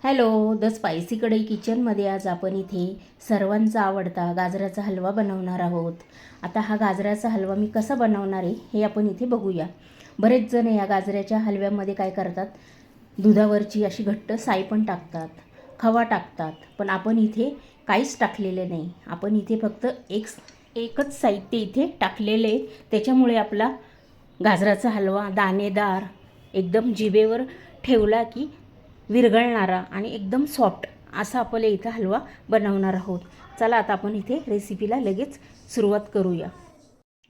Hello, the spicy कढई किचनमध्ये आज आपण इथे सर्वांचा आवडता गाजराचा हलवा बनवणार आहोत. आता हा गाजराचा हलवा मी कसा बनवणार आहे हे आपण इथे बघूया. बरेच जण या गाजराच्या हलव्यामध्ये काय करतात, दुधावरची अशी घट्ट साय पण टाकतात, खवा टाकतात. पण आपण इथे काहीच टाकलेले नाही. आपण इथे फक्त एकच साहित्य इथे टाकलेले आहे. त्याच्यामुळे आपला गाजराचा हलवा दाणेदार, एकदम जिभेवर ठेवला की विरघळणारा आणि एकदम सॉफ्ट असा आपल्या इथं हलवा बनवणार आहोत. चला आता आपण इथे रेसिपीला लगेच सुरुवात करूया.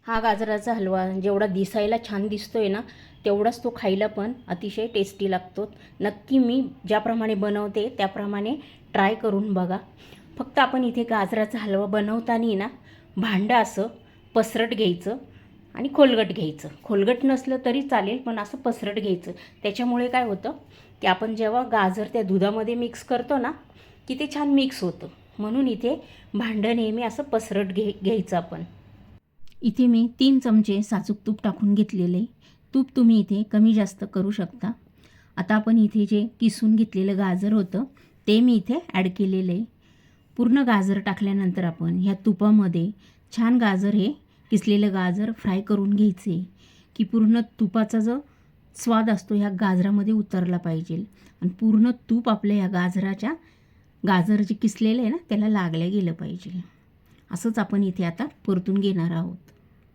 हा गाजराचा हलवा जेवढा दिसायला छान दिसतोय ना, तेवढाच तो खायला पण अतिशय टेस्टी लागतो. नक्की मी ज्याप्रमाणे बनवते त्याप्रमाणे ट्राय करून बघा. फक्त आपण इथे गाजराचा हलवा बनवताना ना, भांडं असं पसरट घ्यायचं आणि खोलगट घ्यायचं. खोलगट नसलं तरी चालेल, पण असं पसरट घ्यायचं. त्याच्यामुळे काय होतं की आपण जेव्हा गाजर त्या दुधामध्ये मिक्स करतो ना, की ते छान मिक्स होतं. म्हणून इथे भांडं नेहमी असं पसरट घ्यायचं आपण. इथे मी 3 चमचे साजूक तूप टाकून घेतलेले. तूप तुम्ही इथे कमी जास्त करू शकता. आता आपण इथे जे किसून घेतलेलं गाजर होतं ते मी इथे ॲड केलेलं आहे. पूर्ण गाजर टाकल्यानंतर आपण ह्या तुपामध्ये छान गाजर हे किसलेलं गाजर फ्राय करून घ्यायचे, की पूर्ण तुपाचा जो स्वाद असतो ह्या गाजरामध्ये उतरला पाहिजे आणि पूर्ण तूप आपल्या ह्या गाजर जे किसलेलं आहे ना त्याला लागलं गेलं पाहिजे. असंच आपण इथे आता परतून घेणार आहोत.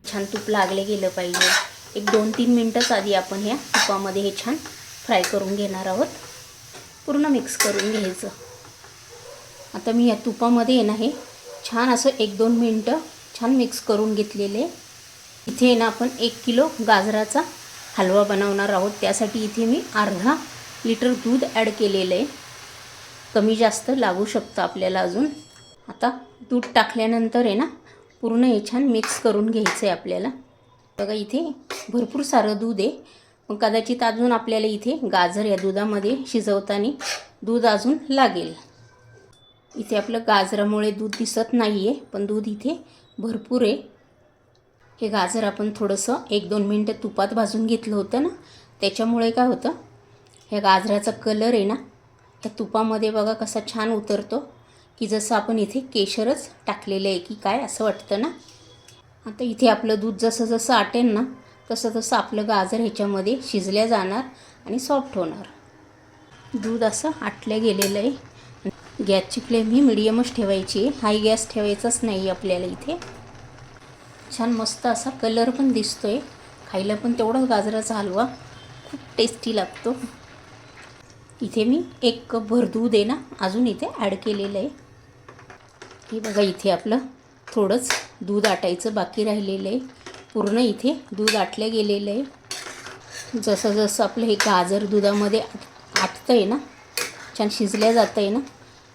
छान तूप लागले गेलं पाहिजे. एक 2-3 मिनटंच आधी आपण ह्या तुपामध्ये हे छान फ्राय करून घेणार आहोत. पूर्ण मिक्स करून घ्यायचं. आता मी या तुपामध्ये आहे ना हे छान असं 1-2 मिनटं छान मिक्स करून घेतलेले. इथे ना आपण 1 किलो गाजराचा हलवा बनवणार आहोत. त्यासाठी इथे मी अर्धा लिटर दूध ॲड केलेलं आहे. कमी जास्त लागू शकतं आपल्याला अजून. आता दूध टाकल्यानंतर आहे ना पूर्ण हे छान मिक्स करून घ्यायचं आहे आपल्याला. बघा इथे भरपूर सारं दूध आहे, पण कदाचित अजून आपल्याला इथे गाजर या दुधामध्ये शिजवताना दूध अजून लागेल. इथे आपलं गाजरामुळे दूध दिसत नाही आहे, पण दूध इथे भरपूर आहे. हे गाजर आपण थोडंसं 1-2 मिनटं तुपात भाजून घेतलं होतं ना, त्याच्यामुळे काय होतं, ह्या गाजराचा कलर आहे ना त्या तुपामध्ये बघा कसा छान उतरतो, की जसं आपण इथे केशरच टाकलेलं आहे की काय असं वाटतं ना. आता इथे आपलं दूध जसं जसं आटेल ना तसं तसं आपलं गाजर ह्याच्यामध्ये शिजल्या जाणार आणि सॉफ्ट होणार. दूध असं आटलं गेलेलं आहे. गॅसची फ्लेम ही मिडियमच ठेवायची आहे, हाय गॅस ठेवायचाच नाही आपल्याला. इथे छान मस्त असा कलर पण दिसतो आहे. खायला पण तेवढाच गाजराचा हलवा खूप टेस्टी लागतो. इथे मी 1 कप भर दूध आहे ना अजून इथे ॲड केलेलं आहे. हे बघा इथे आपलं थोडंच दूध आटायचं बाकी राहिलेलं आहे. पूर्ण इथे दूध आटलं गेलेलं आहे. जसं जसं आपलं हे गाजर दुधामध्ये आटतं आहे ना, छान शिजल्या जातं आहे ना,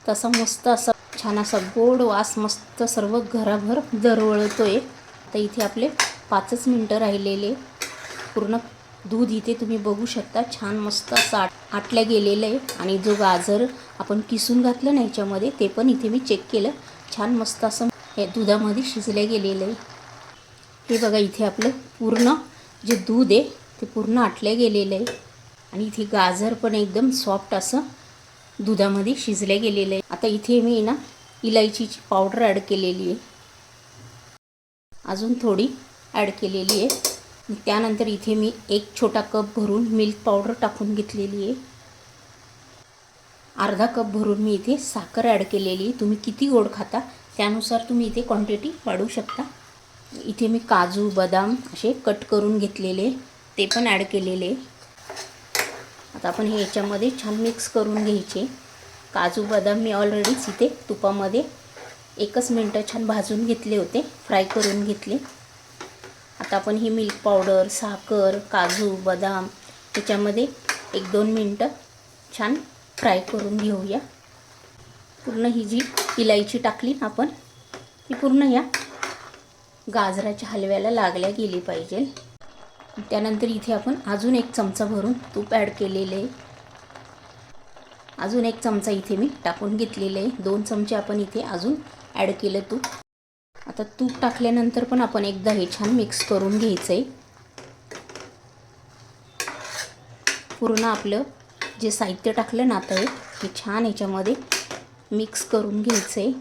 तसा मस्त असा छान असा गोड वास मस्त सर्व घराभर दरवळतो आहे. आता इथे आपले 5च मिनटं राहिलेले. पूर्ण दूध इथे तुम्ही बघू शकता छान मस्त असं आटलं गेलेलं आहे. आणि जो गाजर आपण किसून घातलं ना ह्याच्यामध्ये ते पण इथे मी चेक केलं, छान मस्त असं हे दुधामध्ये शिजलं गेलेलं आहे. हे बघा इथे आपलं पूर्ण जे दूध आहे ते पूर्ण आटलं गेलेलं आहे आणि इथे गाजर पण एकदम सॉफ्ट असं दुधामध्ये शिजलं गेलेलं आहे. आता इथे मी ना इलायचीची पावडर ॲड केलेली आहे, अजून थोडी ॲड केलेली आहे. त्यानंतर इथे मी 1 छोटा कप भरून मिल्क पावडर टाकून घेतलेली आहे. अर्धा कप भरून मी इथे साखर ॲड केलेली आहे. तुम्ही किती गोड खाता त्यानुसार तुम्ही इथे क्वांटिटी वाढवू शकता. इथे मी काजू बदाम असे कट करून घेतलेले ते पण ॲड केलेले. आता आपण हे याच्यामध्ये छान मिक्स करून घ्यायचे. काजू बदाम मी ऑलरेडीच इथे तुपामध्ये 1च मिनटं छान भाजून घेतले होते, फ्राय करून घेतले. आता आपण ही मिल्क पावडर, साखर, काजू बदाम त्याच्यामध्ये 1-2 मिनटं छान फ्राय करून घेऊया. पूर्ण ही जी इलायची टाकली ना आपण ती पूर्ण या गाजराच्या हलव्याला लागल्या गेली पाहिजे. त्यानंतर इथे आपण अजून 1 चमचा भरून तूप ॲड केलेलं आहे. अजून 1 चमचा इथे मी टाकून घेतलेलं आहे. 2 चमचे आपण इथे अजून ॲड केलं तूप. आता तूप टाकल्यानंतर पण आपण एकदा हे छान मिक्स करून घ्यायचं आहे. पूर्ण आपलं जे साहित्य टाकलं ना आता हे छान याच्यामध्ये मिक्स करून घ्यायचं आहे.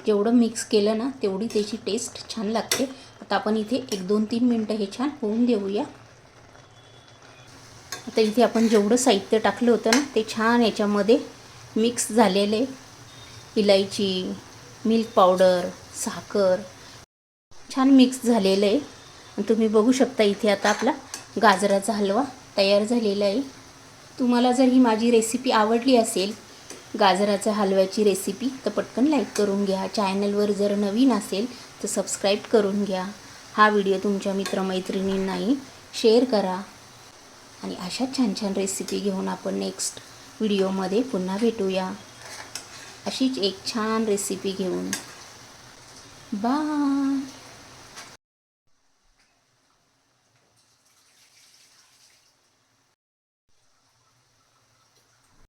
जेवढं मिक्स केलं ना तेवढी त्याची टेस्ट छान लागते. आता आपण इथे 1-2-3 मिनटं हे छान होऊन देऊया. आता इथे आपण जेवढं साहित्य टाकलं होतं ना ते छान याच्यामध्ये मिक्स झालेलं आहे. इलायची, मिल्क पावडर, साखर छान मिक्स झालेलं आहे. आणि तुम्ही बघू शकता इथे आता आपला गाजराचा हलवा तयार झालेला आहे. तुम्हाला जर ही माझी रेसिपी आवडली असेल, गाजराच्या हलव्याची रेसिपी, तर पटकन लाईक करून घ्या. चॅनलवर जर नवीन असेल तर सबस्क्राईब करून घ्या. हा व्हिडिओ तुमच्या मित्रमैत्रिणींनाही शेअर करा. आणि अशा छान छान रेसिपी घेऊन आपण नेक्स्ट व्हिडिओमध्ये पुन्हा भेटूया. अशीच एक छान रेसिपी घेऊन. बाय.